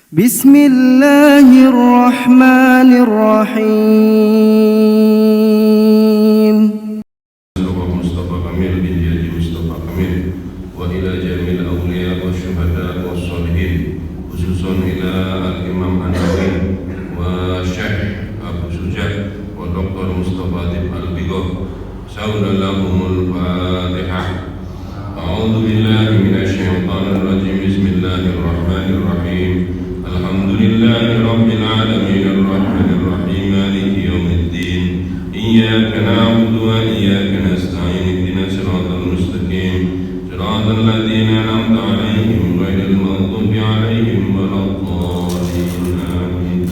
Bismillahirrahmanirrahim. Mustafa Kamil bin Haji Mustafa Kamil wa ila jamil awliya wa syuhada wa sholihin, khususan ila al-imam An-Nawawi wa syekh Abu Sujah wa Dr. Mustafa Adib Al-Bigoh. Saudallahumul Fatihah. A'udzu billahi minasy syaithanir rajim. Bismillahirrahmanirrahim. Alhamdulillahi rabbil alamin arrahmanir rahim maliki yaumiddin. Iyyaka na'budu wa iyyaka nasta'in. Ihdinas siratal mustaqim. Siratal ladzina an'amta 'alaihim ghairil maghdubi 'alaihim waladdallin. Amin.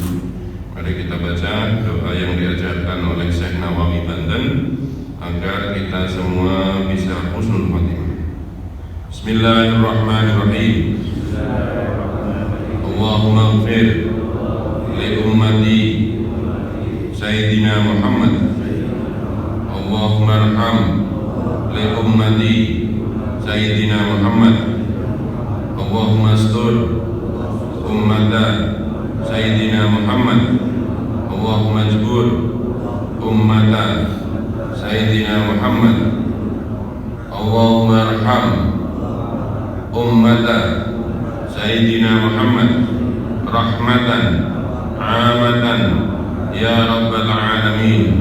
Mari kita baca doa yang diajarkan oleh Syekh Nawawi Banten agar kita semua bisa husnul khotimah. Bismillahirrahmanirrahim. Allahumma ighfir li ummati Sayyidina Muhammad. Allahumma arham li ummati Sayyidina Muhammad. Allahumma astur ummata Sayyidina Muhammad. Allahumma ajbur ummata Sayyidina Muhammad. Allahumma arham ummata Sayyidina Muhammad rahmatan amatan ya rabbal alamin.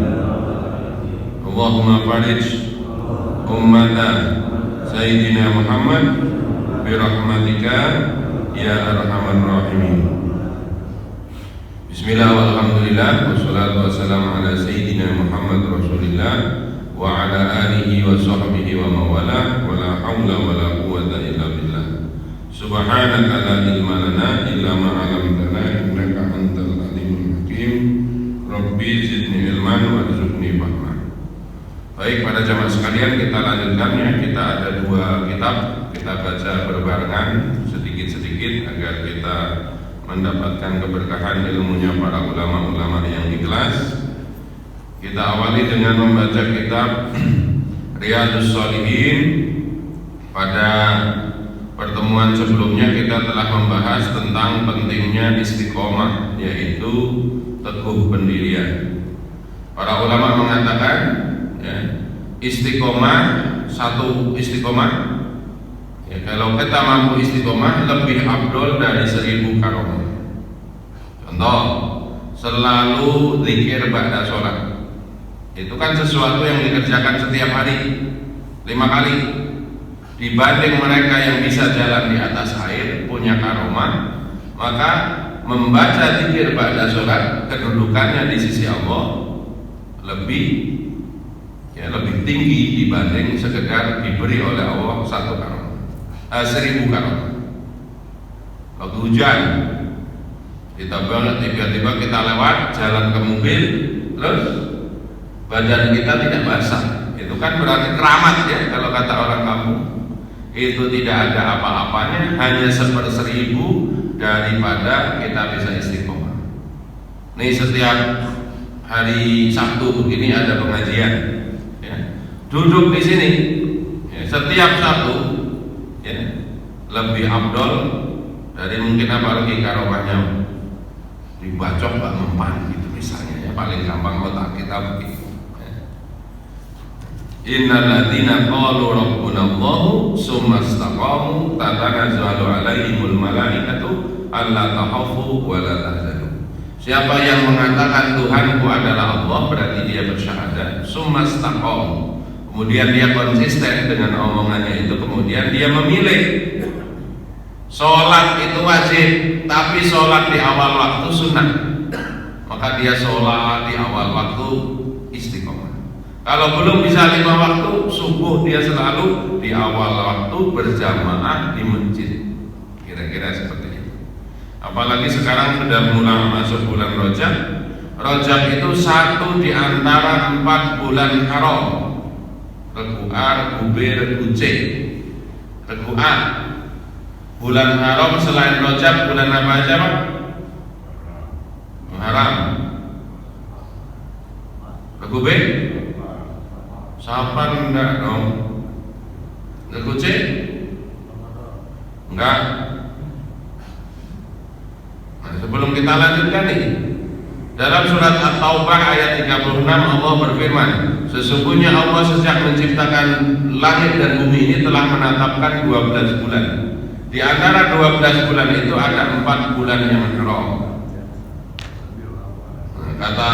Allahumma farij ummata Sayyidina Muhammad birahmatika ya arhamar rahimin. Bismillah walhamdulillah wassalatu wassalamu ala Sayyidina Muhammad Rasulillah wa ala alihi wa sahbihi wa mawala wa la hawla wa la quwwata illa billah. Subhanaka la ilma lana illa ma 'allamtana innaka antal alimul hakim. Rabbi zidni ilman warzuqni fahma. Baik, pada jamaah sekalian, kita lanjutkan ya. Kita ada dua kitab, kita baca berbarengan sedikit-sedikit agar kita mendapatkan keberkahan ilmunya para ulama-ulama yang ikhlas. Kita awali dengan membaca kitab Riyadhus Shalihin. Pada pertemuan sebelumnya kita telah membahas tentang pentingnya istiqomah, yaitu teguh pendirian. Para ulama mengatakan ya, istiqomah, satu istiqomah ya, kalau kita mampu istiqomah lebih afdol dari 1000 karomah. Contoh, selalu zikir ba'da sholat. Itu kan sesuatu yang dikerjakan setiap hari 5 kali. Dibanding mereka yang bisa jalan di atas air, punya karomah, maka membaca zikir ba'da sholat kedudukannya di sisi Allah lebih tinggi dibanding sekedar diberi oleh Allah 1 karomah, 1000 karomah. Waktu hujan, tiba-tiba kita lewat jalan ke mobil, terus badan kita tidak basah, itu kan berarti keramat ya kalau kata orang kampung. Itu tidak ada apa-apanya, hanya 1/1000 daripada kita bisa istiqomah. Nih, setiap hari Sabtu begini ada pengajian ya. Duduk di sini ya, setiap Sabtu ya, lebih afdol dari mungkin apalagi karomahnya dibacok Mbak Mempan gitu misalnya ya, paling gampang otak kita begitu. Innal ladzina qalu rabbuna Allahu tsumma istaqamu tatanazzalu 'alaihimul malaikatu alla takhafu wa la tahzanu. Siapa yang mengatakan Tuhanku adalah Allah, berarti dia bersyahadat, tsumma istaqamu, kemudian dia konsisten dengan omongannya itu, kemudian dia memilih sholat itu wajib, tapi sholat di awal waktu sunnah, maka dia sholat di awal waktu istiqomah. Kalau belum bisa 5 waktu, subuh dia selalu di awal waktu berjamaah di masjid. Kira-kira seperti itu. Apalagi sekarang sudah mulai masuk bulan Rajab. Rajab itu 1 di antara 4 bulan haram. Regu'ar, Gubir, Guce. Regu'ar, bulan haram selain Rajab, bulan apa aja Pak? Haram. Regubir? Sapan enggak dong? Reguce? Enggak. sebelum kita lanjutkan nih, dalam surat At-Taubah ayat 36 Allah berfirman, sesungguhnya Allah sejak menciptakan langit dan bumi ini telah menetapkan 12 bulan. Di antara 12 bulan itu ada 4 bulan yang haram. Kata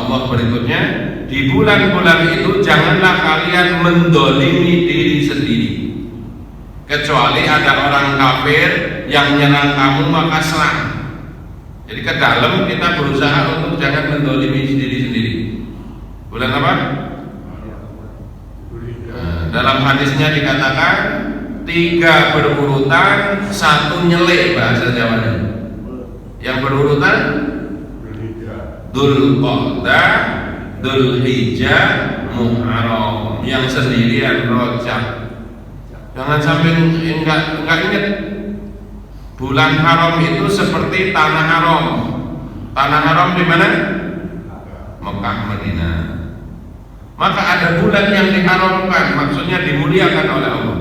Allah berikutnya, di bulan-bulan itu janganlah kalian mendolimi diri sendiri, kecuali ada orang kafir yang menyerang kamu maka serang. Jadi ke dalam kita berusaha untuk jangan mendolimi diri sendiri. Bulan apa? Dalam hadisnya dikatakan 3 berurutan, 1 nyelek bahasa Jawanya. Yang berurutan Dzulqa'dah, Dzulhijjah, Muharram. Yang sendirian Rajab. Jangan sampai enggak ingat. Bulan haram itu seperti tanah haram. Tanah haram di mana? Mekah, Madinah. Maka ada bulan yang diharamkan, maksudnya dimuliakan oleh Allah.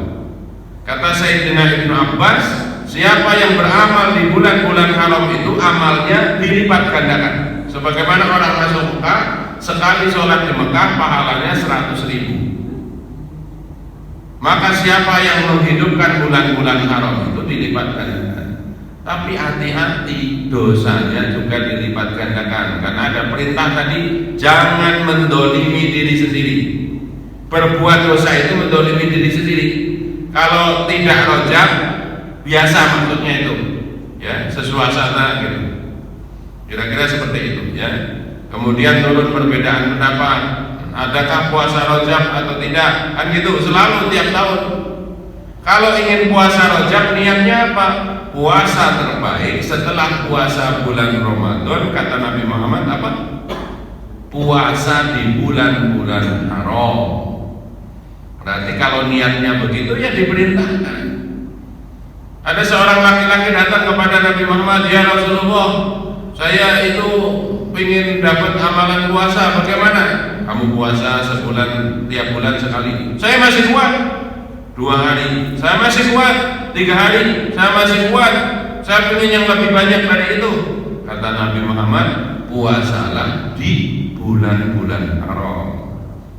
Kata Sayyidina Ibnu Abbas, siapa yang beramal di bulan-bulan haram itu amalnya dilipat gandakan. Sebagaimana orang masuk Mekah, sekali sholat di Mekah pahalanya 100.000. Maka siapa yang menghidupkan bulan-bulan haram itu dilipat gandakan. Tapi hati-hati, dosanya juga dilipat gandakan. Karena ada perintah tadi, jangan mendolimi diri sendiri. Berbuat dosa itu mendolimi diri sendiri. Kalau tidak rojak, biasa maksudnya itu, ya, sesuasana gitu. Kira-kira seperti itu, ya. Kemudian turun perbedaan pendapat, adakah puasa rojak atau tidak? Kan gitu, selalu tiap tahun. Kalau ingin puasa rojak, niatnya apa? Puasa terbaik setelah puasa bulan Ramadan, kata Nabi Muhammad apa? Puasa di bulan-bulan haram. Berarti kalau niatnya begitu ya diperintahkan. Ada seorang laki-laki datang kepada Nabi Muhammad, ya Rasulullah, saya itu ingin dapat amalan puasa, bagaimana? Kamu puasa sebulan, tiap bulan sekali. Saya masih kuat 2 hari, saya masih kuat 3 hari, saya masih kuat, saya ingin yang lebih banyak dari itu. Kata Nabi Muhammad, puasalah di bulan-bulan haram.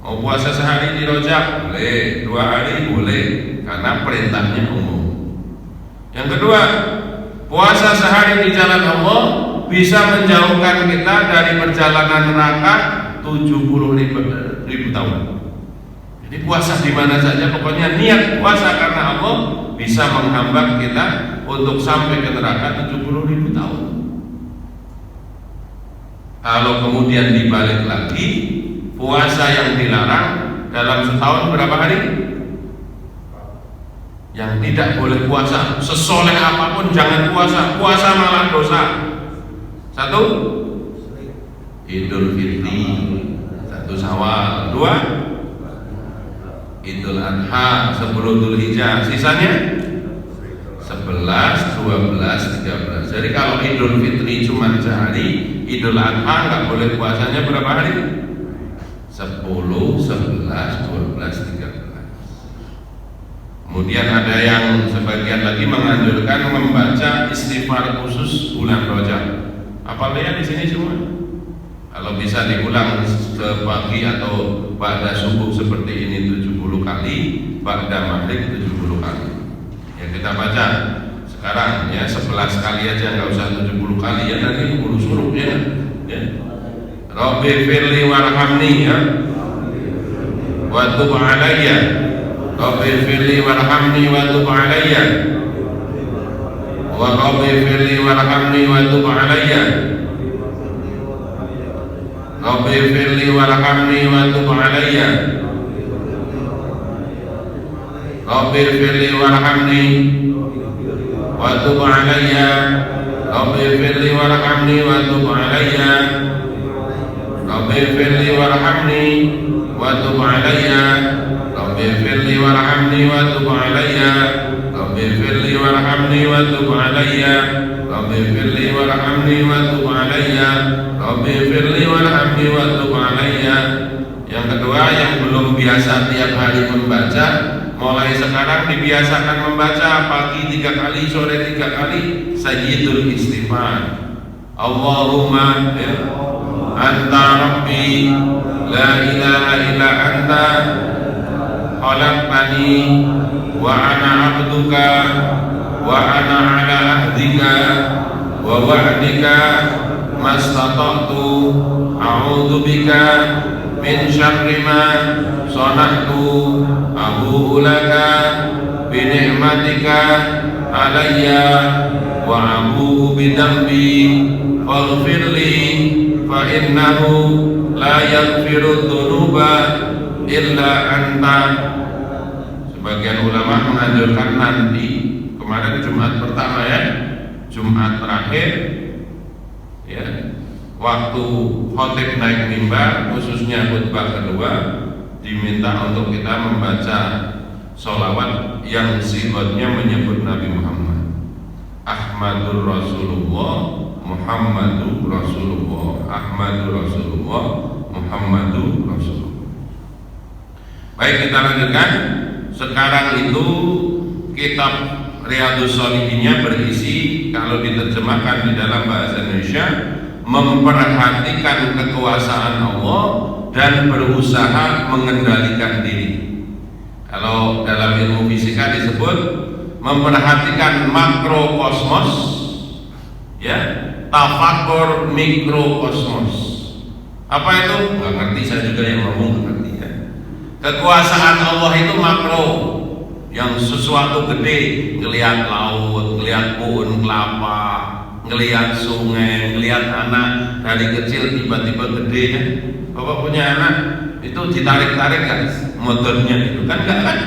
Mau puasa sehari di Rajab boleh, 2 hari boleh, karena perintahnya umum. Yang kedua, puasa sehari di jalan Allah bisa menjauhkan kita dari perjalanan neraka 70.000 tahun. Jadi puasa di mana saja, pokoknya niat puasa karena Allah bisa menghambat kita untuk sampai ke neraka 70.000 tahun. Kalau kemudian dibalik lagi, puasa yang dilarang dalam setahun berapa hari? Yang tidak boleh puasa, sesoleh apapun jangan puasa, puasa malah dosa. 1, Idul Fitri, 1 Syawal, 2 Idul Adha, 10 Dzulhijjah, sisanya 11, 12, 13. Jadi kalau Idul Fitri cuma sehari, Idul Adha nggak boleh puasanya berapa hari? 10, 11, 12, 13. Kemudian ada yang sebagian lagi menganjurkan membaca istighfar khusus bulan Rajab. Apalagi di sini semua. Kalau bisa diulang ke pagi atau pada subuh seperti ini 70 kali, pada maghrib 70 kali. Ya kita baca sekarang ya 11 kali aja, nggak usah 70 kali ya, nanti keburu suruh ya. Rabbi firli warhamni ya, wa tub alayya. Rabbi firli warhamni wa tub alayya. Wa Rabbi firli warhamni wa tub alayya. Rabbi firli warhamni wa tub alayya. Rabbi firli warhamni wa tub alayya. Rabbi firli warhamni wa tub alayya. Rabbi firli warhamni wa tub alayya. Rabbi firli warhamni wa tub alayya. Rabbi firli warhamni wa tub alayya. Rabbi firli warhamni wa tub alayya. Rabbi firli warhamni wa tub alayya. Yang kedua, yang belum biasa tiap hari membaca, mulai sekarang dibiasakan membaca pagi 3 kali, sore 3 kali, Sayyidul Istighfar. Allahumma anta rabbi la ilaha illa anta khalaqtani wa ana 'abduka wa ana 'ala ahdika wa wa'dika mastata'tu a'udzu bika min syarri ma sana'tu abu'u laka bi ni'matika alayya wa abu'u bi dhanbi faghfirli fa innahu la yaghfiru dzunuba illa anta. Sebagian ulama menganjurkan nanti, kemarin Jumat pertama ya, Jumat terakhir ya, waktu khotib naik mimbar, khususnya khutbah kedua, diminta untuk kita membaca sholawat yang sifatnya menyebut Nabi Muhammad. Ahmadur Rasulullah, Muhammadur Rasulullah, Ahmadur Rasulullah, Muhammadur Rasulullah. Baik, kita lanjutkan. Sekarang itu kitab Riyadhus Shalihinnya berisi, kalau diterjemahkan di dalam bahasa Indonesia, memperhatikan kekuasaan Allah dan berusaha mengendalikan diri. Kalau dalam ilmu fisika disebut memperhatikan makrokosmos, ya, tafakur mikrokosmos. Apa itu? Nggak ngerti, saya juga yang ngomong ngerti ya. Kekuasaan Allah itu makro, yang sesuatu gede, ngelihat laut, ngelihat pohon kelapa, ngelihat sungai, ngelihat anak dari kecil tiba-tiba gede ya. Bapak punya anak itu ditarik-tarik kan motornya itu kan, enggak kan?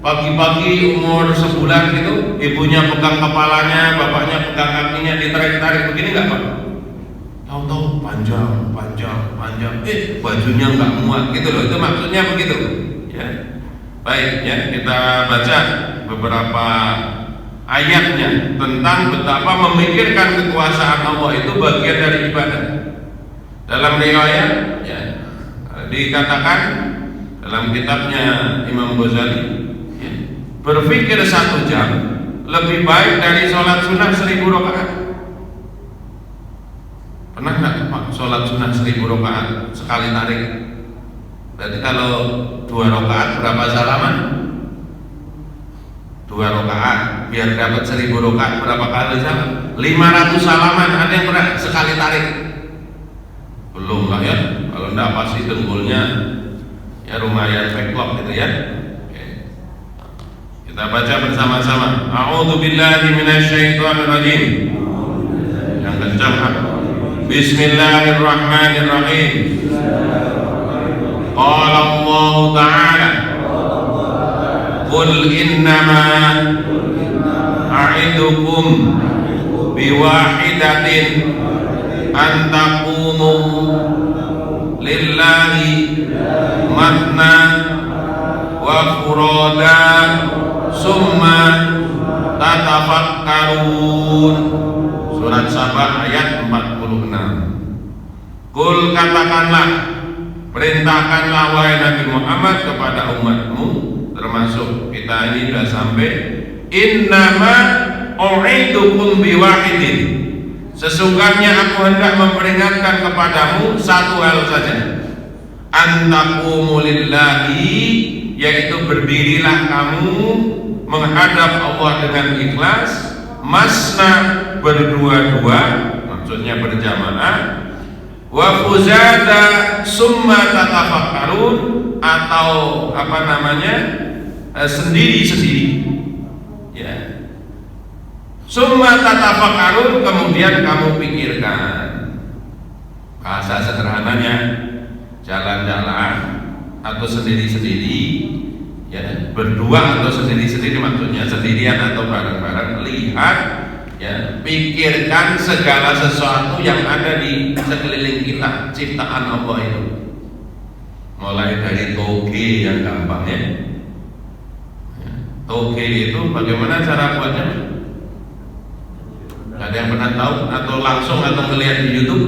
Pagi-pagi umur sebulan gitu, ibunya pegang kepalanya, bapaknya pegang kakinya, ditarik-tarik begini enggak Pak? Tahu-tahu panjang, bajunya enggak muat gitu loh, itu maksudnya begitu ya. Baik ya, kita baca beberapa ayatnya tentang betapa memikirkan kekuasaan Allah itu bagian dari ibadah. Dalam riwayat ya, dikatakan dalam kitabnya Imam Ghazali, ya, berpikir 1 jam lebih baik dari sholat sunnah 1000 rakaat. Pernah nggak Pak sholat sunnah 1000 rakaat sekali tarik? Berarti kalau 2 rakaat berapa salaman? 2 rakaat biar dapat 1000 rakaat berapa kali salam? 500 salaman. Ada yang pernah sekali tarik? Belum lah ya. Kalau enggak pasti dengkulnya ya lumayan backlog gitu ya. Oke. Kita baca bersama-sama. A'udzu billahi minasyaitonir rajim. Yang kencang Pak. Bismillahirrahmanirrahim. Qala Allah Ta'ala Qul innama a'idukum biwahidatin an taqumu lillahi matna wa furada summa tatafakkarun. Surat Sabah ayat 46. Qul, katakanlah, perintahkanlah wahai Nabi Muhammad kepada umatmu, termasuk kita ini sudah sampai, innama u'idukum biwahidin, sesungguhnya aku hendak memperingatkan kepadamu satu hal saja, antaqumu lillahi, yaitu berdirilah kamu menghadap Allah dengan ikhlas, masna, berdua-dua, maksudnya berjamaah, wa fuzada summa tatafakkarun, atau apa namanya, sendiri-sendiri ya. Summa tatafakkarun, kemudian kamu pikirkan. Bahasa sederhananya, jalan-jalan atau sendiri-sendiri ya, berdua atau sendiri-sendiri, maksudnya sendirian atau bareng-bareng, lihat ya, pikirkan segala sesuatu yang ada di sekeliling kita, ciptaan Allah itu. Mulai dari toge yang gampang ya. Toge itu bagaimana cara buatnya? Ada yang pernah tahu atau langsung atau melihat di YouTube?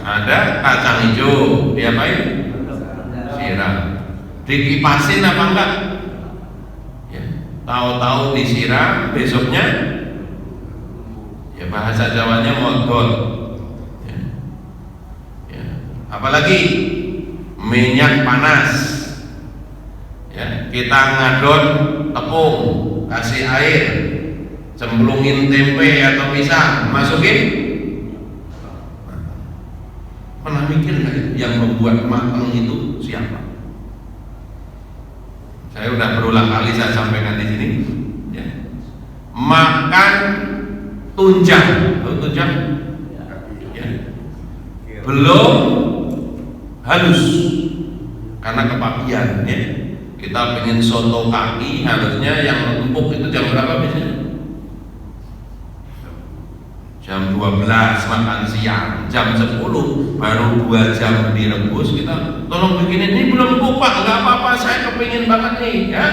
Ada kacang hijau, diapain? Siram. Dikipasin apa enggak? Ya. Tahu-tahu disiram, besoknya Ya bahasa Jawanya modal. Ya. Ya. Apalagi minyak panas. Ya, kita ngadon tepung, kasih air, cemplungin tempe atau pisang, masukin. Pernah mikir nggak yang membuat matang itu siapa? Saya udah berulang kali saya sampaikan di sini. Ya. Makan tunjang, tunjang, ya. Belum halus karena kepagian. Ya. Kita pengen soto kaki, harusnya yang empuk itu jam berapa biasanya? Jam 12 makan siang, jam 10 baru 2 jam direbus. Kita tolong bikin ini belum empuk Pak, nggak apa-apa, saya kepingin banget nih ya.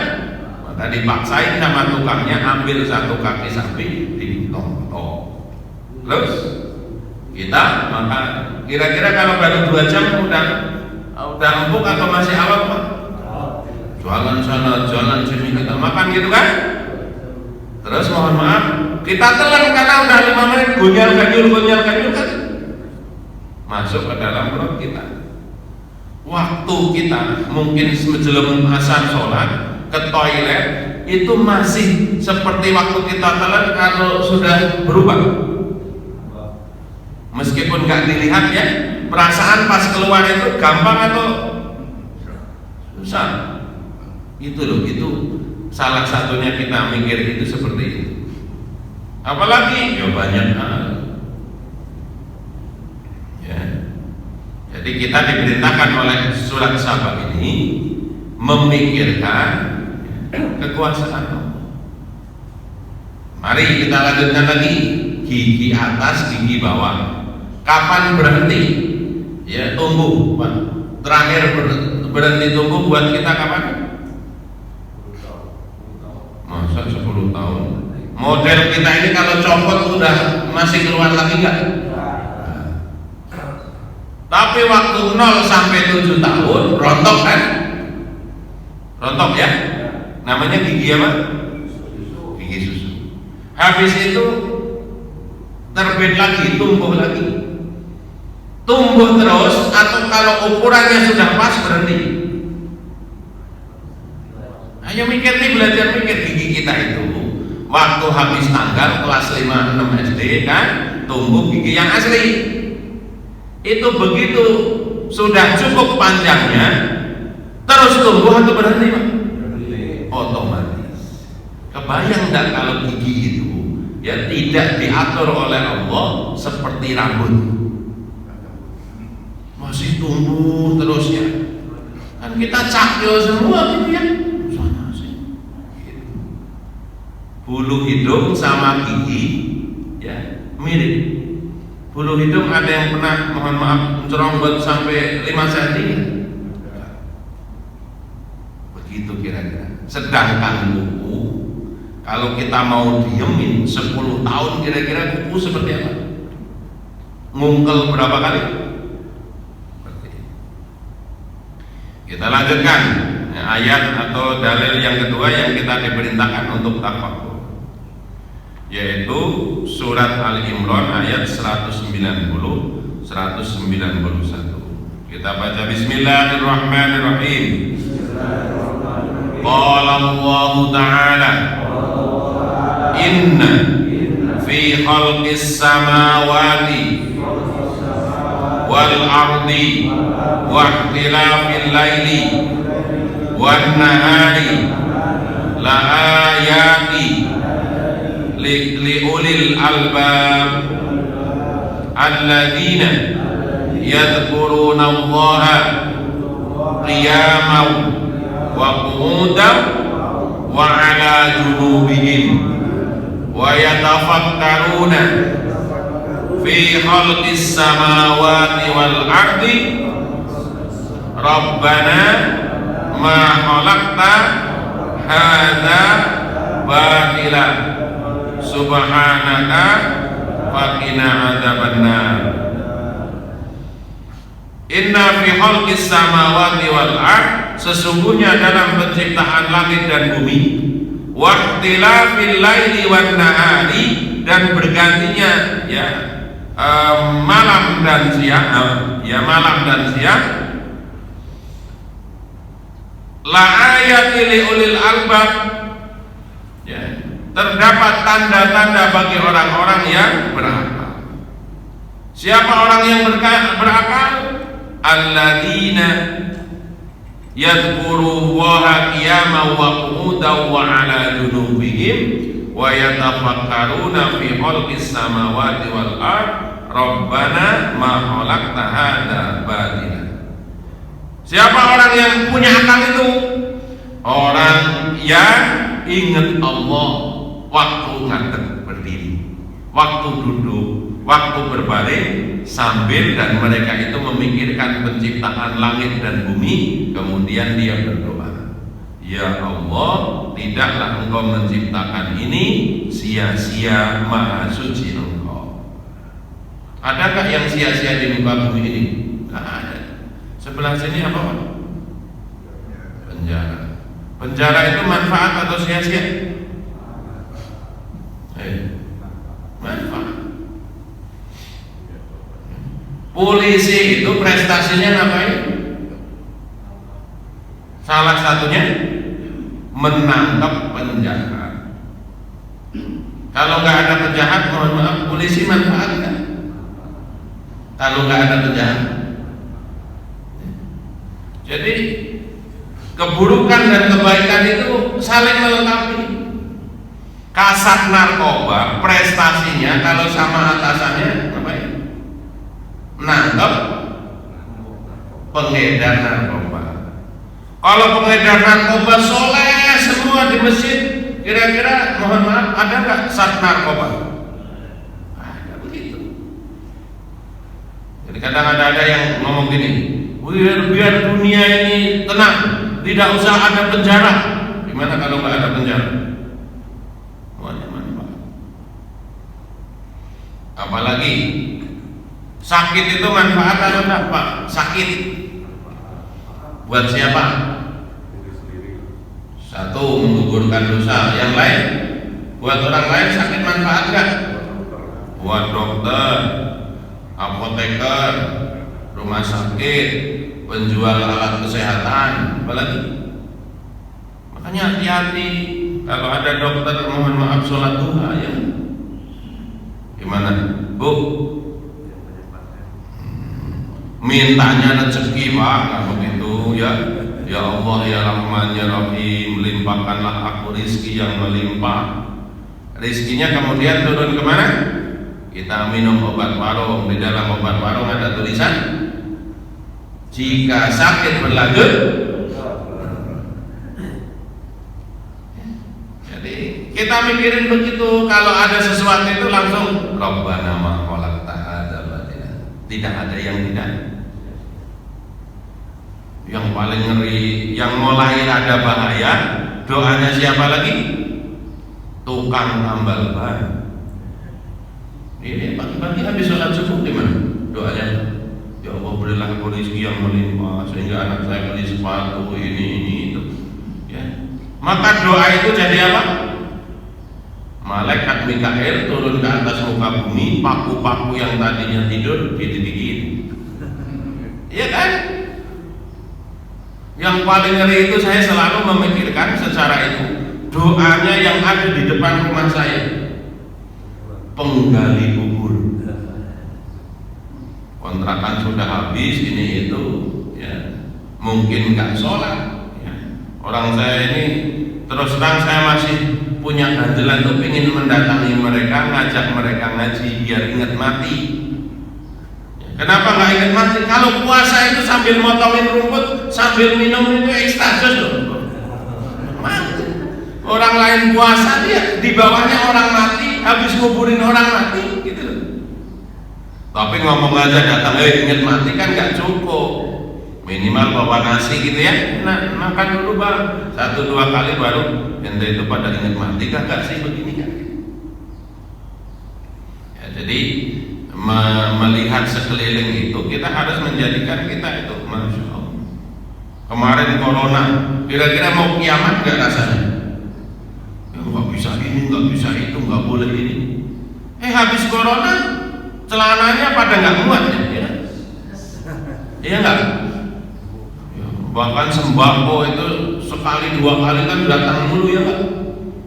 Maka dipaksain sama tukangnya ambil 1 kaki sapi ditong-tong. Terus kita makan. Kira-kira kalau baru 2 jam udah empuk atau masih awal Pak? Jualan sana, jualan sini, kita makan gitu kan? Terus mohon maaf, kita telan karena udah 5 menit gunyal kanyul kan masuk ke dalam perut kita. Waktu kita mungkin sebelum asar sholat ke toilet itu masih seperti waktu kita telan kalau sudah berubah. Meskipun nggak dilihat ya, perasaan pas keluar itu gampang atau susah? Itu loh, itu salah satunya kita mikir itu seperti itu. Apalagi ya banyak hal. Ya. Jadi kita diperintahkan oleh surat Saba ini memikirkan kekuasaan Allah. Mari kita lanjutkan lagi, gigi atas, gigi bawah. Kapan berhenti? Ya tumbuh, Pak. Terakhir berhenti tumbuh buat kita kapan? Masa 10 tahun? Model kita ini kalau copot udah masih keluar lagi enggak? Tapi waktu 0 sampai 7 tahun rontok kan? Rontok ya? Namanya gigi apa? Gigi susu. Habis itu terbit lagi, tumbuh lagi. Tumbuh terus atau kalau ukurannya sudah pas berhenti? Ayo mikir nih, belajar mikir gigi kita itu. Waktu habis tanggal kelas 5-6 SD kan tumbuh gigi yang asli. Itu begitu sudah cukup panjangnya terus tumbuh atau berhenti Pak? Otomatis. Kebayang enggak kalau gigi itu ya tidak diatur oleh Allah seperti rambut, masih tumbuh terus ya. Kan kita cakil semua gitu ya. Bulu hidung sama gigi ya mirip. Bulu hidung ada yang pernah mohon maaf ceronggot sampai 5 cm. Begitu kira-kira. Sedangkan kuku kalau kita mau diemin 10 tahun kira-kira kuku seperti apa? Ngungkel berapa kali? Kita lanjutkan ayat atau dalil yang kedua yang kita diperintahkan untuk tafakkur, yaitu surat Al-Imran ayat 190 191. Kita baca bismillahirrahmanirrahim. Qala Allah Ta'ala inna fi khalqis samawati wal ardi wa ikhtilafil laili wan nahari la ayati li ulil albab alladzina yadhkuruna Allaha qiyaman wa qu'udan wa ala junubihim wa yatafakkaruna fi khalqis samawati wal ardi rabbana ma khalaqta hadza batila subhanaka faqina adzabannar. Inna fi khalqis samawati wal ard, sesungguhnya dalam penciptaan langit dan bumi, wa ikhtilafil laili wan nahari, dan bergantinya ya malam dan siang, malam dan siang. La ayat li ulil albab, ya, terdapat tanda-tanda bagi orang-orang yang berakal. Siapa orang yang berakal? Alladzina yadhkurullaha qiyaman wa qu'udan wa 'ala junubihim wa yatafakkaruna fi khalqis samawati wal ard rabbana ma khalaqta hadza batila. Siapa orang yang punya akal itu? Orang yang ingat Allah waktu ngadeg berdiri, waktu duduk, waktu berbaring, sambil dan mereka itu memikirkan penciptaan langit dan bumi, kemudian dia berdoa, ya Allah, tidaklah Engkau menciptakan ini sia-sia, maha suci Engkau. Adakah yang sia-sia di muka bumi ini? Tidak ada. Sebelah sini apa Pak? Penjara. Penjara itu manfaat atau sia-sia? Manfaat. Polisi itu prestasinya ngapain? Salah satunya menangkap penjahat. Kalau nggak ada penjahat, mohon maaf, polisi manfaat nggak? Kalau nggak ada penjahat. Jadi keburukan dan kebaikan itu saling melengkapi. Kasat narkoba prestasinya kalau sama atasannya apa ya? Nangkep pengedar narkoba. Kalau pengedar narkoba soleh semua di masjid, kira-kira mohon maaf ada nggak sat narkoba? Ada begitu. Jadi kadang ada yang ngomong gini, biar dunia ini tenang, tidak usah ada penjara. Gimana kalau nggak ada penjara? Semuanya manfaat. Apalagi sakit itu manfaat atau enggak Pak? Sakit buat siapa? Satu, menggugurkan dosa. Yang lain, buat orang lain sakit manfaat enggak? Buat dokter, apoteker, rumah sakit, penjual alat kesehatan, apalagi. Makanya hati-hati kalau ada dokter, mohon maaf, sholat duha ya. Gimana Bu? Mintanya rezeki Pak, nggak begitu ya. Ya Allah ya Rahman ya Rahim, limpahkanlah aku rizki yang melimpah. Rizkinya kemudian turun kemana? Kita minum obat warung. Di dalam obat warung ada tulisan, jika sakit berlanjut. Jadi kita mikirin begitu. Kalau ada sesuatu itu langsung Rabbana ma khalaqta hadza batila. Tidak ada yang tidak. Yang paling ngeri, yang mulai ada bahaya, doanya siapa lagi? Tukang tambal ban. Ini pagi-pagi habis sholat subuh gimana? Doanya, ya Allah berilah aku rezeki yang melimpah sehingga anak saya beli sepatu ini itu. Ya. Maka doa itu jadi apa? Malaikat Mikail turun ke atas muka bumi, paku-paku yang tadinya tidur dididikin. Iya kan? Yang paling ngeri itu saya selalu memikirkan secara itu, doanya yang ada di depan rumah saya, penggali kubur, kontrakan sudah habis ini itu, ya mungkin nggak sholat. Ya. Orang saya ini terus terang saya masih punya ganjelan tuh ingin mendatangi mereka, ngajak mereka ngaji biar ingat mati. Kenapa nggak ingat mati? Kalau puasa itu sambil motongin rumput, sambil minum itu ekstasis loh. Mati. Orang lain puasa dia di bawahnya orang mati, habis nguburin orang mati, gitu loh. Tapi ngomong aja datang, ingat mati kan nggak cukup. Minimal bawa nasi gitu ya. Nah, makan dulu Bang. 1-2 kali baru ente itu pada ingat mati kagak sih begini kan? Ya, jadi melihat sekeliling itu kita harus menjadikan kita itu, Masya Allah. Kemarin corona, kira-kira mau kiamat gak rasanya? Ya nggak bisa ini, nggak bisa itu, nggak boleh ini. habis corona celananya pada nggak muat ya? Iya nggak? Bahkan sembako itu sekali dua kali kan datang mulu ya nggak?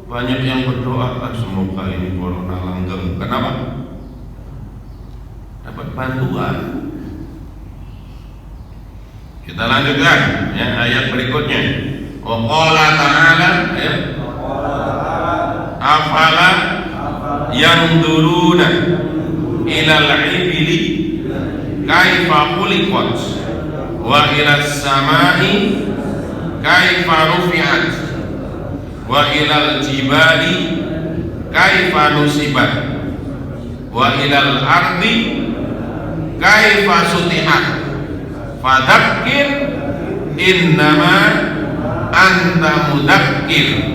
Banyak yang berdoa, semoga ini corona langgeng. Kenapa? Dapat bantuan. Kita lanjutkan ya, ayat berikutnya. Wa qala ta'ala ya. Afala yanzuruna ilal ibili kaifa khuliqat wa ilas samai kaifa rufi'at wa ilal jibali kaifa nusibat wa ilal ardi kaifa sutihat fadzakir innama anta mudzakir.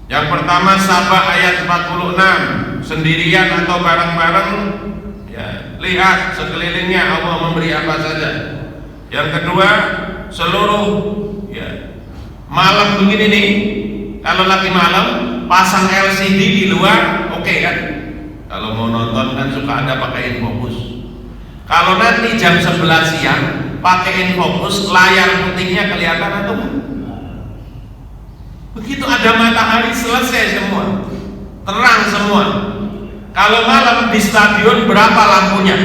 Yang pertama Sabah ayat 46, sendirian atau bareng-bareng ya, lihat sekelilingnya Allah memberi apa saja. Yang kedua, seluruh ya, malam begini nih, kalau lagi malam pasang LCD di luar, oke kan? Kalau mau nonton kan suka ada pakai infocus. Kalau nanti jam 11 siang pakai infocus, layar putihnya kelihatan atau enggak? Begitu ada matahari selesai semua, terang semua. Kalau malam di stadion berapa lampunya?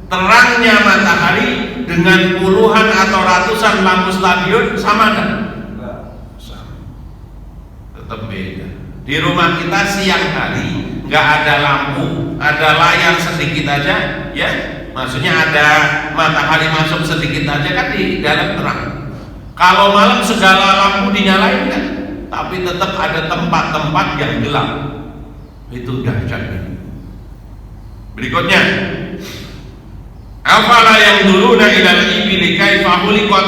Terangnya matahari dengan puluhan atau ratusan lampu stadion sama kan? Sama. Tetap beda. Di rumah kita siang hari nggak ada lampu, ada layar sedikit aja, ya. Maksudnya ada matahari masuk sedikit aja kan di dalam terang. Kalau malam segala lampu dinyalain kan? Tapi tetap ada tempat-tempat yang gelap. Itu dahsyat. Berikutnya, afala yang dulu ilal ibili kaifa khuliqat,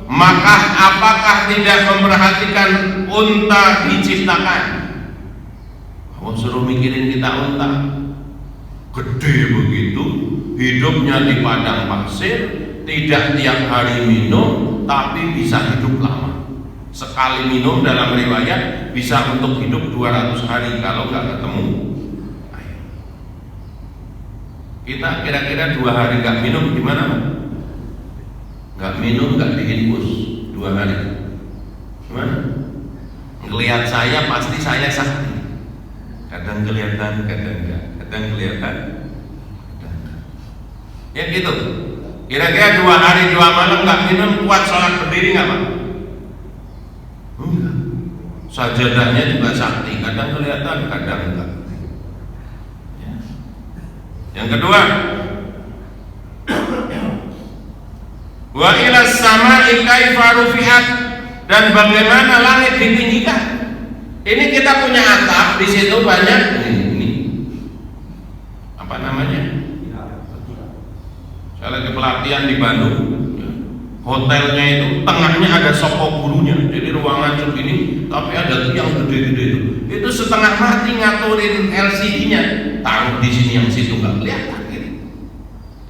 maka apakah tidak memperhatikan unta diciptakan? Kamu suruh mikirin kita unta gede begitu, hidupnya di padang pasir, tidak tiap hari minum, tapi bisa hidup lama. Sekali minum dalam riwayat bisa untuk hidup 200 hari kalau nggak ketemu air. Kita kira-kira 2 hari nggak minum gimana? Nggak minum, nggak diinfus 2 hari gimana? Ngelihat saya pasti saya sakti. Kadang kelihatan, kadang enggak. Kadang kelihatan, kadang enggak. Ya gitu. Kira-kira 2 hari 2 malam nggak minum, kuat sholat berdiri nggak Pak? Enggak. Sajadahnya juga sakti, kadang kelihatan, kadang enggak. Ya. Yang kedua, wa ilas samai kaifa rufi'at, dan bagaimana langit ditinggikan. Ini kita punya atap, di situ banyak ini apa namanya? Saya lagi pelatihan di Bandung. Hotelnya itu tengahnya ada soko gurunya, jadi ruangan segini tapi ada tiang gede-gede itu setengah mati ngaturin LCD-nya, taruh di sini yang situ nggak kelihatan gitu.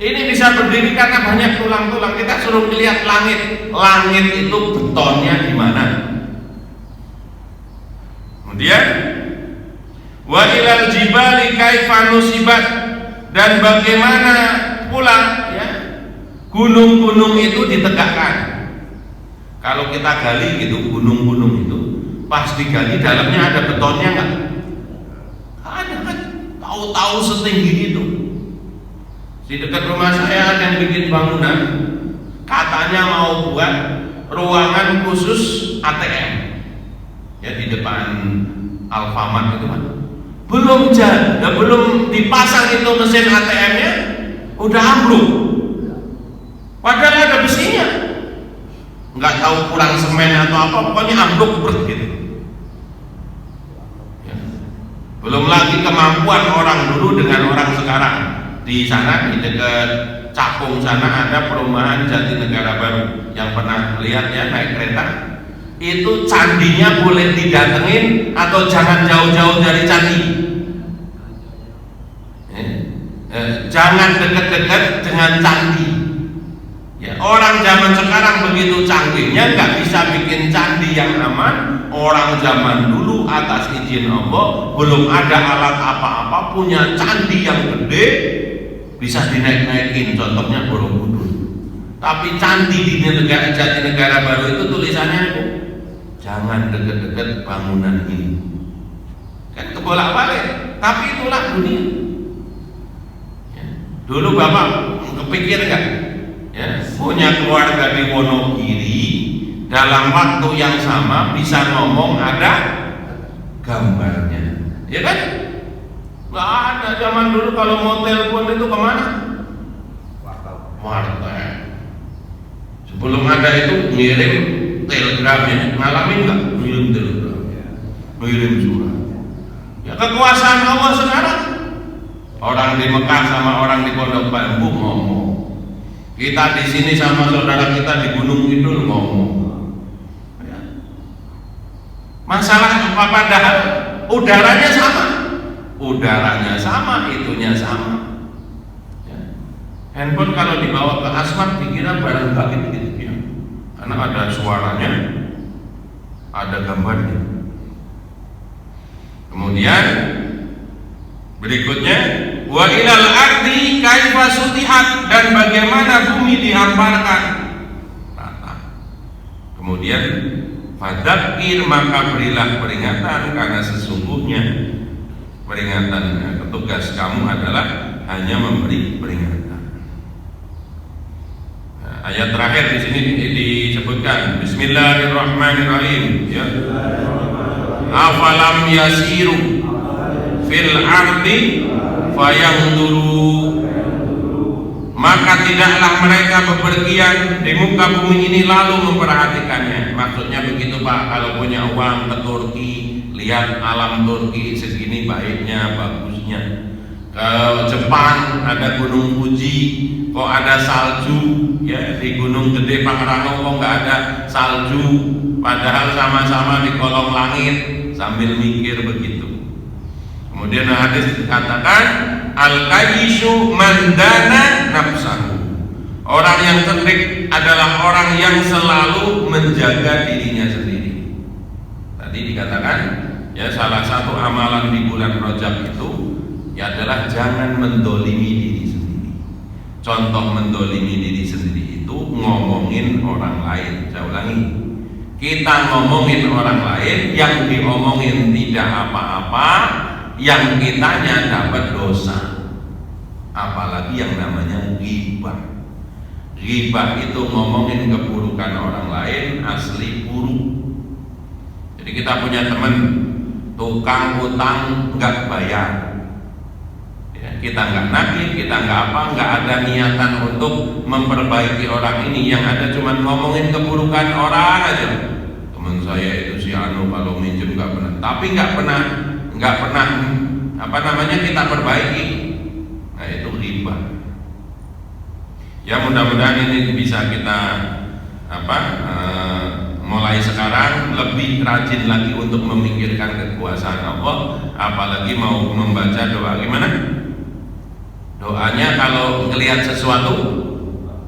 Ini bisa berdiri karena banyak tulang-tulang. Kita suruh lihat langit, langit itu betonnya di mana. Kemudian wa ilal jibali kaifa nusibat, dan bagaimana pula ya gunung-gunung itu ditegakkan. Kalau kita gali gitu gunung-gunung itu pas digali dalamnya ada betonnya nggak? Ada kan? Tahu-tahu setinggi itu. Di dekat rumah saya ada yang bikin bangunan, katanya mau buat ruangan khusus ATM. Ya di depan Alfamart itu kan. Belum jadi, belum dipasang itu mesin ATM-nya udah ambruk. Padahal ada besinya, nggak tahu kurang semen atau apa, pokoknya ambruk gitu. Ya. Belum lagi kemampuan orang dulu dengan orang sekarang. Di sana di dekat Cakung sana ada perumahan Jatinegara Baru. Yang pernah lihat ya naik kereta, itu candinya boleh didatengin atau jangan jauh-jauh dari candi. Jangan dekat-dekat dengan candi. Ya, orang zaman sekarang begitu canggihnya nggak bisa bikin candi yang aman, orang zaman dulu atas izin Allah belum ada alat apa-apa, punya candi yang gede bisa dinaik-naikin, contohnya Borobudur. Tapi candi di Jatinegara baru itu tulisannya jangan deket-deket bangunan ini. Kan kebolak-balik, tapi itulah dunia. Ya. Dulu Bapak kepikir nggak? Ya, punya keluarga di Wonogiri, dalam waktu yang sama bisa ngomong ada gambarnya, ya kan? Nggak ada zaman dulu kalau mau telepon itu kemana? Wartel. Sebelum ada itu ngirim telegramnya, ngalamin nggak? Ngirim telegram, ngirim surat. Ya kekuasaan Allah sekarang. Orang di Mekah sama orang di Pondok Bambu ngomong. Kita di sini sama saudara kita di Gunung Kidul ngomong. Ya. Masalah apa padahal udaranya sama. Udaranya sama, itunya sama. Ya. Handphone kalau dibawa ke asmat dikira barang gaib gitu ya. Karena ada suaranya, ada gambarnya. Kemudian berikutnya wa ilal ardi kaifa sutihat, dan bagaimana bumi dihamparkan rata. Kemudian fadzakir, maka berilah peringatan, karena sesungguhnya peringatan, tugas kamu adalah hanya memberi peringatan. Nah, ayat terakhir di sini disebutkan Bismillahirrahmanirrahim. Ya. Afalam yasiru fil ardi fayanzuru, maka tidaklah mereka bepergian di muka bumi ini lalu memperhatikannya. Maksudnya begitu Pak, kalau punya uang ke Turki, lihat alam Turki segini baiknya, bagusnya. Ke Jepang ada Gunung Fuji, kok ada salju, ya di Gunung Gede Pangrango kok nggak ada salju, padahal sama-sama di kolong langit, sambil mikir begitu. Kemudian hadis dikatakan al-kayyisu mandana nafsahu, orang yang cerdik adalah orang yang selalu menjaga dirinya sendiri. Tadi dikatakan ya salah satu amalan di bulan Rajab itu ya adalah jangan mendolimi diri sendiri. Contoh mendolimi diri sendiri itu ngomongin orang lain. Saya ulangi, kita ngomongin orang lain, yang diomongin tidak apa-apa, yang kitanya dapat dosa. Apalagi yang namanya ghibah. Ghibah itu ngomongin keburukan orang lain, asli buruk. Jadi kita punya teman tukang utang nggak bayar, ya, kita nggak nagih, kita nggak apa, nggak ada niatan untuk memperbaiki orang ini. Yang ada cuma ngomongin keburukan orang aja. Teman saya itu si Anu kalau minjem nggak pernah, tapi nggak pernah apa namanya kita perbaiki. Nah itu ghibah. Ya mudah-mudahan ini bisa kita mulai sekarang lebih rajin lagi untuk memikirkan kekuasaan Allah, apalagi mau membaca doa. Gimana doanya kalau ngelihat sesuatu?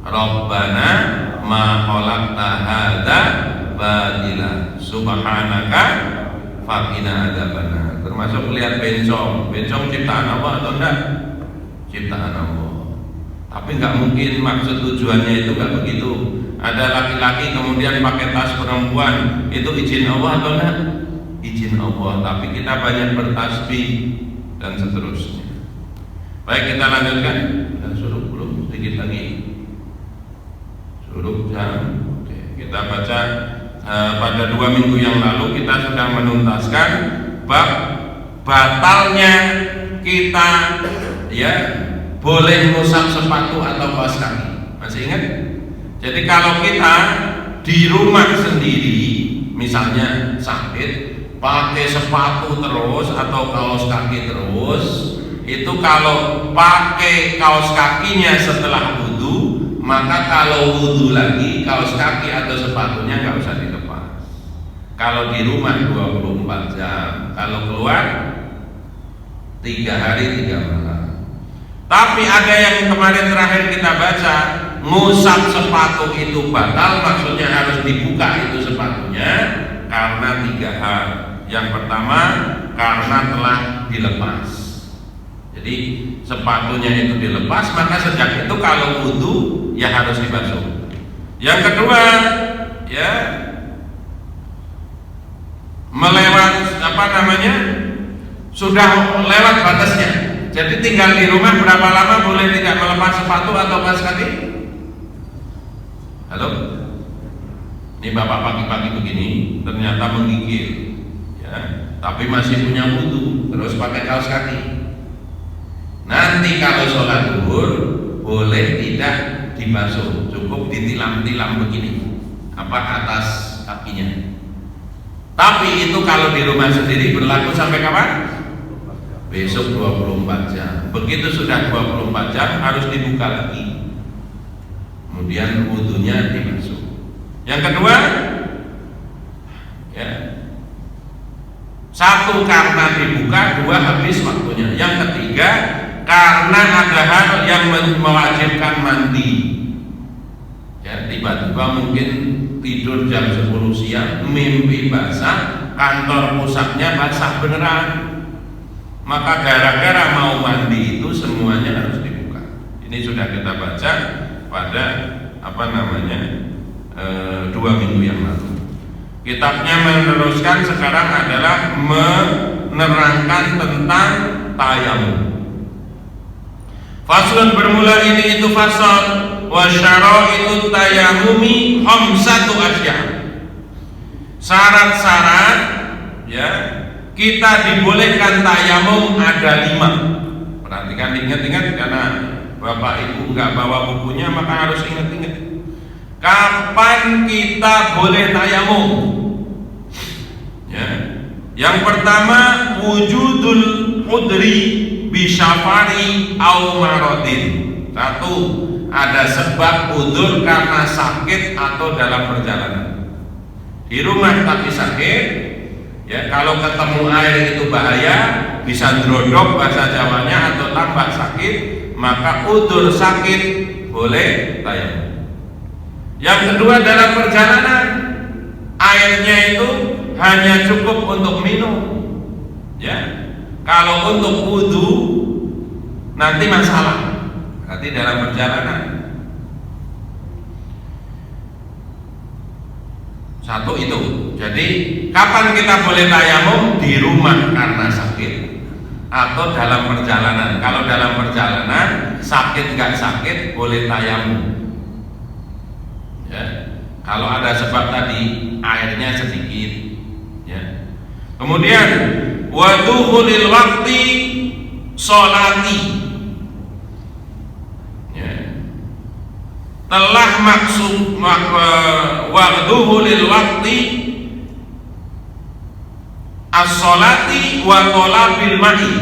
Rabbana ma khalaqta hadza batila subhanaka faqina adzabannar. Termasuk melihat bencong ciptaan Allah atau enggak? Ciptaan Allah. Tapi nggak mungkin maksud tujuannya itu nggak begitu. Ada laki-laki kemudian pakai tas perempuan, itu izin Allah atau enggak? Izin Allah. Tapi kita banyak bertasbih dan seterusnya. Baik, kita lanjutkan. Dan suruh belum sedikit lagi. Suruh jam. Oke, kita baca pada 2 minggu yang lalu kita sudah menuntaskan bab batalnya kita ya boleh ngusap sepatu atau kaos kaki. Masih ingat? Jadi kalau kita di rumah sendiri misalnya sakit, pakai sepatu terus atau kaos kaki terus, itu kalau pakai kaos kakinya setelah wudhu, maka kalau wudhu lagi kaos kaki atau sepatunya nggak usah dilepas. Kalau di rumah 24 jam, kalau keluar 3 hari 3 malam. Tapi ada yang kemarin terakhir kita baca, ngusap sepatu itu batal, maksudnya harus dibuka itu sepatunya, karena 3 hal. Yang pertama, karena telah dilepas. Jadi sepatunya itu dilepas, maka sejak itu kalau wudu ya harus dibasuh. Yang kedua, ya melewat sudah lewat batasnya. Jadi tinggal di rumah berapa lama boleh tidak melepas sepatu atau kaos kaki? Halo? Ini bapak pagi-pagi begini ternyata menggigil, ya, tapi masih punya wudu, terus pakai kaos kaki. Nanti kalau sholat zuhur boleh tidak dibasuh, cukup ditilam-tilam begini, atas kakinya. Tapi itu kalau di rumah sendiri berlaku sampai kapan? Besok 24 jam. Begitu sudah 24 jam harus dibuka lagi, kemudian wudunya dibasuh. Yang kedua, ya, 1 karena dibuka, 2 habis waktunya. Yang ketiga, karena ada hal yang mewajibkan mandi. Ya, tiba-tiba mungkin tidur jam 10 siang, mimpi basah, kantor pusatnya basah beneran. Maka gara-gara mau mandi itu semuanya harus dibuka. Ini sudah kita baca pada 2 minggu yang lalu. Kitabnya meneruskan sekarang adalah menerangkan tentang tayamum. Faslun bermula ini itu fasal wa syara'itut tayamumi khamsatu asya. Syarat-syarat, ya, kita dibolehkan tayamum ada 5. Perhatikan, ingat-ingat, karena bapak ibu nggak bawa bukunya maka harus ingat-ingat. Kapan kita boleh tayamum? Ya. Yang pertama, wujudul udri bisyafari au marodin. 1, ada sebab udur karena sakit atau dalam perjalanan. Di rumah tapi sakit, ya, kalau ketemu air itu bahaya, bisa drodok bahasa Jawanya, atau tambah sakit, maka udur sakit boleh tayamum. Yang kedua, dalam perjalanan airnya itu hanya cukup untuk minum, ya. Kalau untuk wudu nanti masalah, berarti dalam perjalanan. 1 itu. Jadi kapan kita boleh tayamum? Di rumah karena sakit atau dalam perjalanan. Kalau dalam perjalanan, sakit nggak sakit, boleh tayamum. Ya. Kalau ada sebab tadi airnya sedikit, ya. Kemudian waduhulil wakti sholati, ya. Telah maksud waduhulil wakti as-sholati wa talabil ma'i,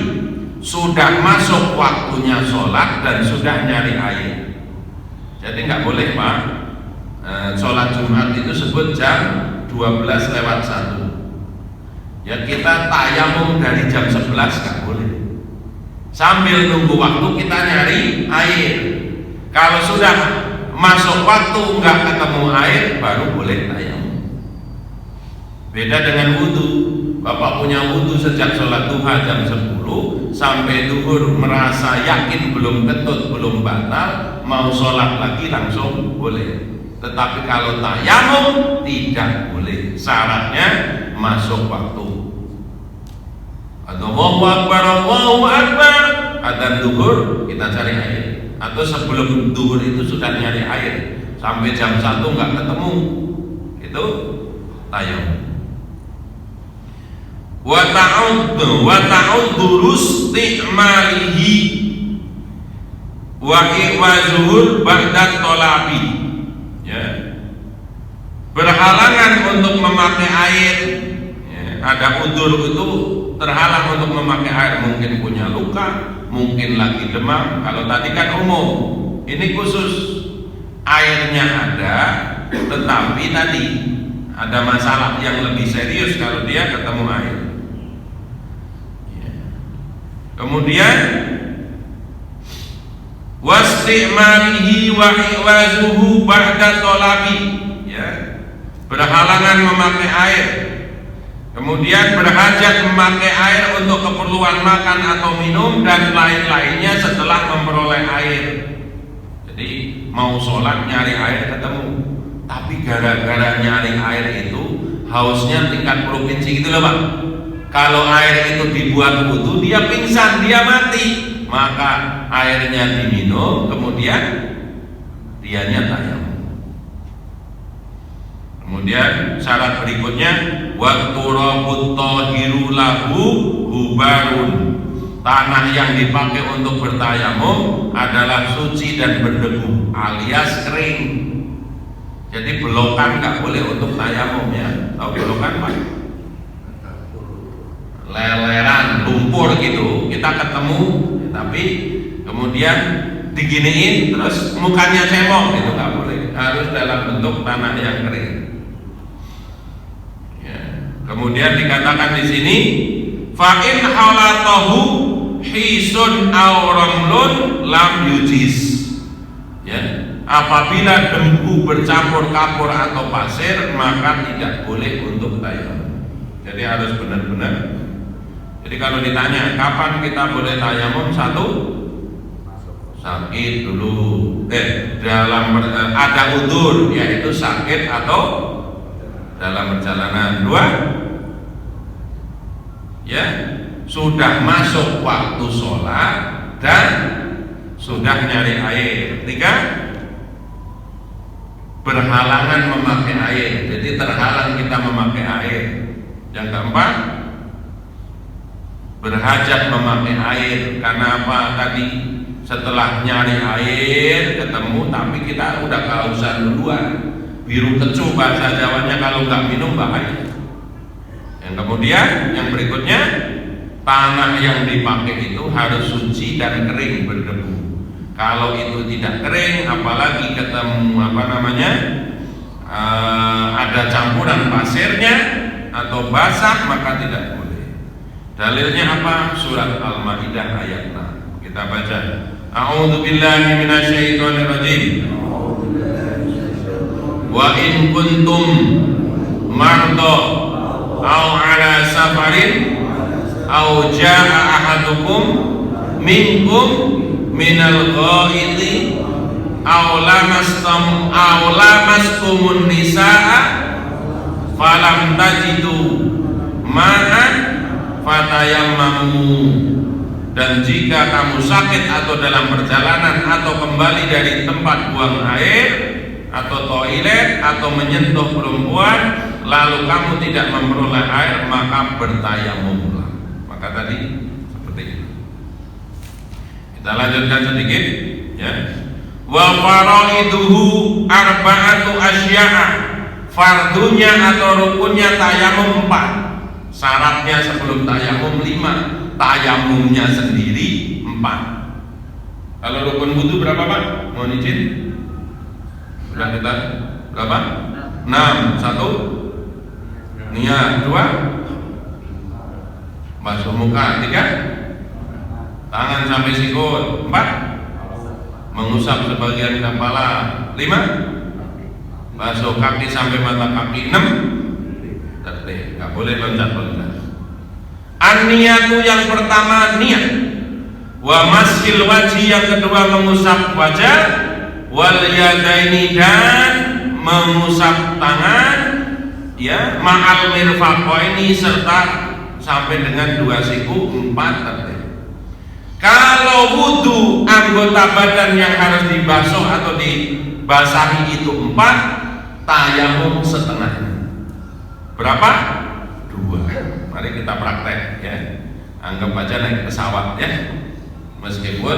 sudah masuk waktunya sholat dan sudah nyari air. Jadi nggak boleh, Pak, sholat Jumat itu sebut jam 12:01. Ya, kita tayamum dari jam 11 nggak boleh. Sambil nunggu waktu kita nyari air. Kalau sudah masuk waktu nggak ketemu air, baru boleh tayamum. Beda dengan wudu. Bapak punya wudu sejak sholat duha jam 10 sampai duhur, merasa yakin belum ketut, belum batal, mau sholat lagi langsung boleh. Tetapi kalau tayamum tidak boleh, syaratnya masuk waktu. Allahu Akbar, adzan duhur kita cari air, atau sebelum duhur itu sudah nyari air sampai jam 1 nggak ketemu, itu tayamum. Wa ta'uddu rusti'malihi wa iwazuhur ba'da tolabi, ya. Berhalangan untuk memakai air, ya. Ada udur itu terhalang untuk memakai air, mungkin punya luka, mungkin lagi demam. Kalau tadi kan umum, ini khusus airnya ada, tetapi tadi ada masalah yang lebih serius kalau dia ketemu air. Kemudian wastimalihi wa iwazuhu ba'da tolabi, ya. Berhalangan memakai air kemudian berhajat memakai air untuk keperluan makan atau minum dan lain-lainnya setelah memperoleh air. Jadi mau sholat nyari air ketemu, tapi gara-gara nyari air itu hausnya tingkat provinsi gitu loh Pak. Kalau air itu dibuat wudu, dia pingsan, dia mati, maka airnya diminum, kemudian dianya tayamum. Kemudian syarat berikutnya, waktu robut tohiru lahu hubarun. Tanah yang dipakai untuk bertayamum adalah suci dan berdebu alias kering. Jadi belokan nggak boleh untuk tayamum ya. Tahu belokan Pak? Leleran, lumpur gitu. Kita ketemu, tapi kemudian diginiin terus mukanya cemong gitu nggak boleh. Harus dalam bentuk tanah yang kering. Kemudian dikatakan di sini, fa'in halatahu hisun aw ramlun lam yujis. Ya, apabila debu bercampur kapur atau pasir maka tidak boleh untuk tayamum. Jadi harus benar-benar. Jadi kalau ditanya kapan kita boleh tayamum, satu, sakit dulu. Dalam ada udzur yaitu sakit atau dalam perjalanan. Dua, ya sudah masuk waktu sholat dan sudah nyari air. Tiga, berhalangan memakai air, jadi terhalang kita memakai air. Yang keempat, berhajat memakai air. Karena apa? Tadi setelah nyari air ketemu tapi kita udah kehausan duluan, biru kecu bahasa Jawanya, kalau nggak minum bahaya. Yang kemudian yang berikutnya, tanah yang dipakai itu harus suci dan kering berdebu. Kalau itu tidak kering, apalagi ketemu ada campuran pasirnya atau basah, maka tidak boleh. Dalilnya apa? Surat Al-Maidah ayat 6. Kita baca. A'udzu billahi minasyaitonir rajim. Wa in kuntum marda aw ala safarin aw jaa ahadukum minkum minal ghaidi aw lamastumun nisaa falam tajidu ma'an fatayammamu. Dan jika kamu sakit atau dalam perjalanan atau kembali dari tempat buang air atau toilet atau menyentuh perempuan lalu kamu tidak memperoleh air, maka bertayamumlah. Maka tadi seperti itu. Kita lanjutkan sedikit ya. Wa faraiduhu arba'atu asya'a. Fardunya atau rukunnya tayamum 4. Syaratnya sebelum tayamum 5. Tayamumnya sendiri 4. Kalau rukun wudu berapa Pak? Mohon izin. Sudah kita berapa? 6. 1 niat. 2 basuh muka. 3 tangan sampai sikut. 4 mengusap sebagian kepala. 5 basuh kaki sampai mata kaki. 6 tertib, nggak boleh loncat-loncat. An-niyatu yang pertama niat, wa masil wajhi yang kedua mengusap wajah, wal yadaini dan mengusap tangan, ya ma'al mirfaqaini serta sampai dengan 2 siku. 4 tertib. Kalau wudu anggota badan yang harus dibasuh atau dibasahi itu 4, tayamum setengahnya. Berapa? 2. Mari kita praktek ya. Anggap aja naik pesawat ya. Meskipun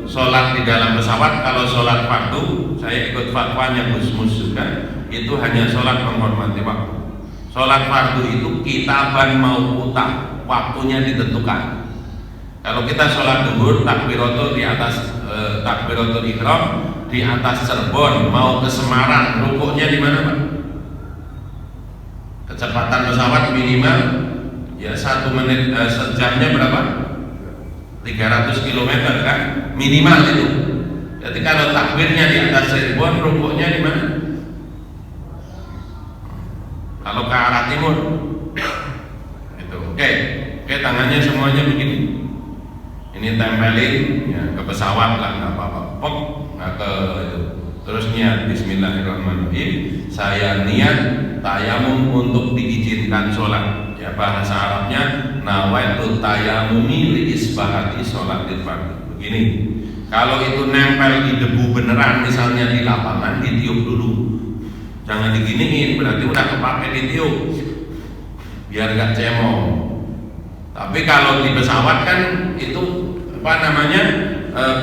sholat di dalam pesawat, kalau sholat fardu, saya ikut fatwanya Gus Mus juga, itu hanya sholat menghormati waktu. Sholat fardu itu kitaban mau utang, waktunya ditentukan. Kalau kita sholat duhur, takbiratul di atas takbiratul ihram di atas Cirebon mau ke Semarang, rukuknya di mana Pak? Kecepatan pesawat minimal ya 1 menit sejamnya berapa? 300 km kan minimal itu. Jadi kalau takbirnya di atas Cirebon, rukuknya di mana? Kalau ke arah timur Oke, tangannya semuanya begini. Ini tempelin ya, ke pesawat lah, nggak apa-apa. Pok, nggak ke itu. Terus niat Bismillahirrahmanirrahim. Saya niat tayamum untuk diizinkan sholat. Ya, bahasa Arabnya nawaitu tayamumi li isbahati sholatil fardhi. Begini. Kalau itu nempel di debu beneran, misalnya di lapangan, ditiup dulu. Jangan diginiin, berarti udah kepake ditiup. Biar gak cemong. Tapi kalau di pesawat kan itu apa namanya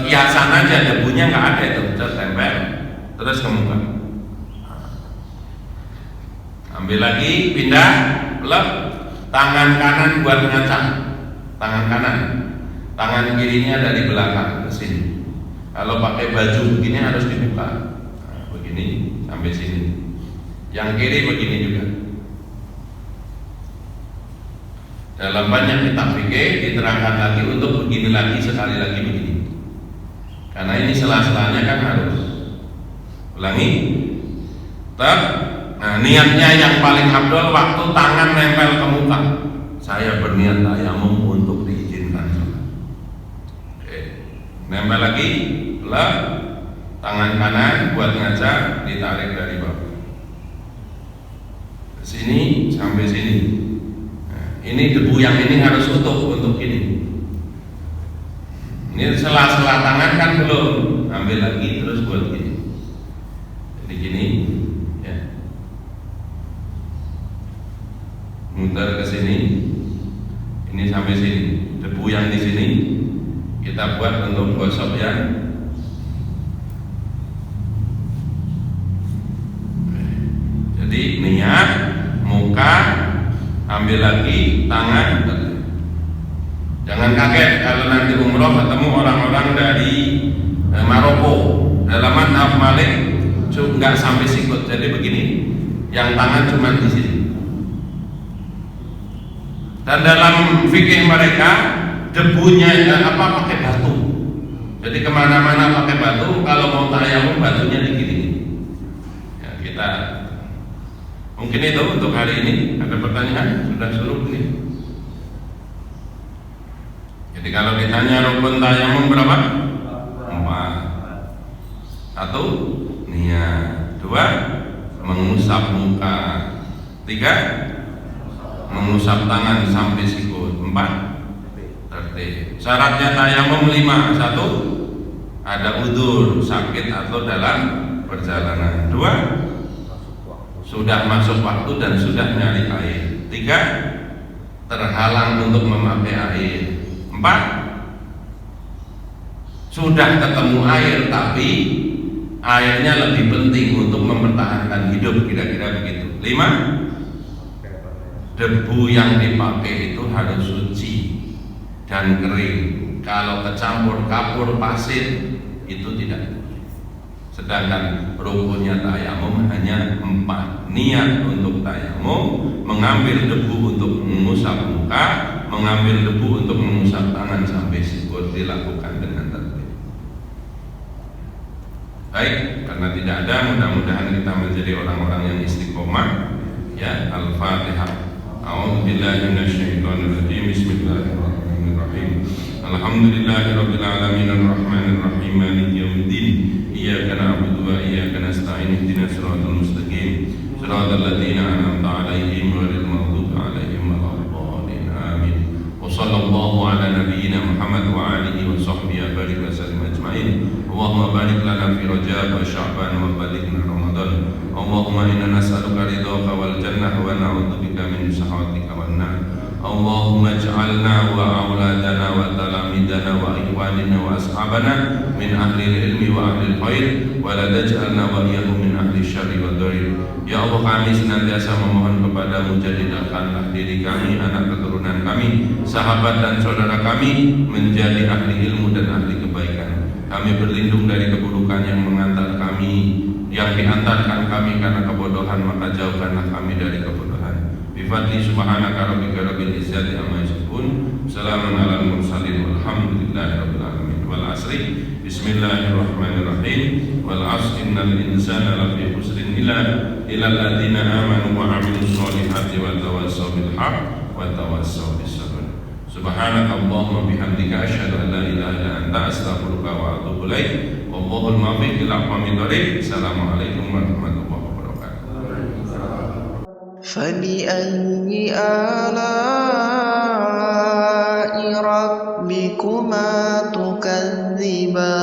kiasan aja, debunya nggak ada itu, tempel terus ke muka. Ambil lagi, pindah, lep, tangan kanan buat ngacak, tangan kanan, tangan kirinya dari belakang ke sini. Kalau pakai baju begini harus dibuka, begini sampai sini. Yang kiri begini juga. Dalam banyak kitab fikih diterangkan lagi untuk begini lagi, sekali lagi begini. Karena ini sela-selanya kan harus. Ulangi. Nah, niatnya yang paling abdul waktu tangan nempel ke muka. Saya berniat tayamum untuk diizinkan sholat. Oke. Nempel lagi, lep, tangan kanan buat ngaca, ditarik dari bawah. Sini sampai sini. Ini debu yang ini harus utuh untuk ini. Ini sela-sela tangan kan belum. Ambil lagi terus buat gini. Jadi gini, ya. Muter ke sini. Ini sampai sini. Debu yang di sini kita buat untuk gosok ya. Jadi niat, muka, ambil lagi tangan. Jangan kaget kalau nanti umroh ketemu orang-orang dari Maroko. Dalaman Ab Malik nggak sampai sikut. Jadi begini, yang tangan cuma di sini. Dan dalam fikih mereka debunya apa pakai batu. Jadi kemana-mana pakai batu. Kalau mau tayamum batunya digini. Ya, kita mungkin itu untuk hari ini. Ada pertanyaan? Sudah suruh ini. Jadi kalau ditanya rukun tayamum berapa? 4. 1, niat. 2, mengusap muka. 3, mengusap tangan sampai sikut. 4, tertib. Syaratnya tayamum 5. 1, ada udzur, sakit atau dalam perjalanan. 2, sudah masuk waktu dan sudah nyari air. 3, terhalang untuk memakai air. 4, sudah ketemu air tapi airnya lebih penting untuk mempertahankan hidup, kira-kira begitu. 5, debu yang dipakai itu harus suci dan kering. Kalau kecampur kapur, pasir itu tidak. Sedangkan rukunnya tayamum hanya 4. Niat untuk tayamum, mengambil debu untuk mengusap muka, mengambil debu untuk mengusap tangan sampai sikut, dilakukan dengan tertib. Baik, karena tidak ada, mudah-mudahan kita menjadi orang-orang yang istiqomah. Ya, Al-Fatihah. A'udzubillahi minasyaitonirrajim. Bismillahirrahmanirrahim. Alhamdulillahirabbil alamin arrahmanir rahim maliki yaumiddin. Iyyaka na'budu wa iyyaka nasta'in. Ihdinas siratal mustaqim. Shiratal ladzina an'amta 'alaihim ghairil maghdubi 'alaihim waladdallin. Amin. Wa sallallahu ala nabiyyina Muhammad wa alihi wa sahbihi barik wa sallim ajma'in. Allahumma barik lana fi Rajab wa Sya'ban wa balighna Ramadan. Allahumma inna nas'aluka ridhaka wal jannah wa na'udzubika min sakhatika wan nar. Allahumma ij'alna wa auladana wa talamidana wa ikhwanina wa ashabana min ahli ilmi wa ahli khair wa la taj'alna wa iyyahum min ahli syarri wa dhair. Ya Allah, kami senantiasa memohon kepadamu, jadikanlah diri kami, anak keturunan kami, sahabat dan saudara kami menjadi ahli ilmu dan ahli kebaikan. Kami berlindung dari keburukan yang mengantar kami, yang diantarkan kami karena kebodohan, maka jauhkanlah kami dari kebodohan. Bifadli subhanaka rabbika rabbil izzati amma yasifun. Salamun alal mursalin walhamdulillahi rabbil alamin. Wal asri. Bismillahirrahmanirrahim. Wal asri innal insana lafi khusrin illa alladzina amanu wa 'amilus solihati wa tawassaw bil haqq wa tawassaw bis sabr. Subhanakallahumma bihamdika asyhadu an la ilaha illa anta astaghfiruka wa atubu ilaik. Wallahul muwaffiq ila aqwamit thoriq. Assalamualaikum warahmatullahi wabarakatuh. فبأي آلاء ربكما تكذبان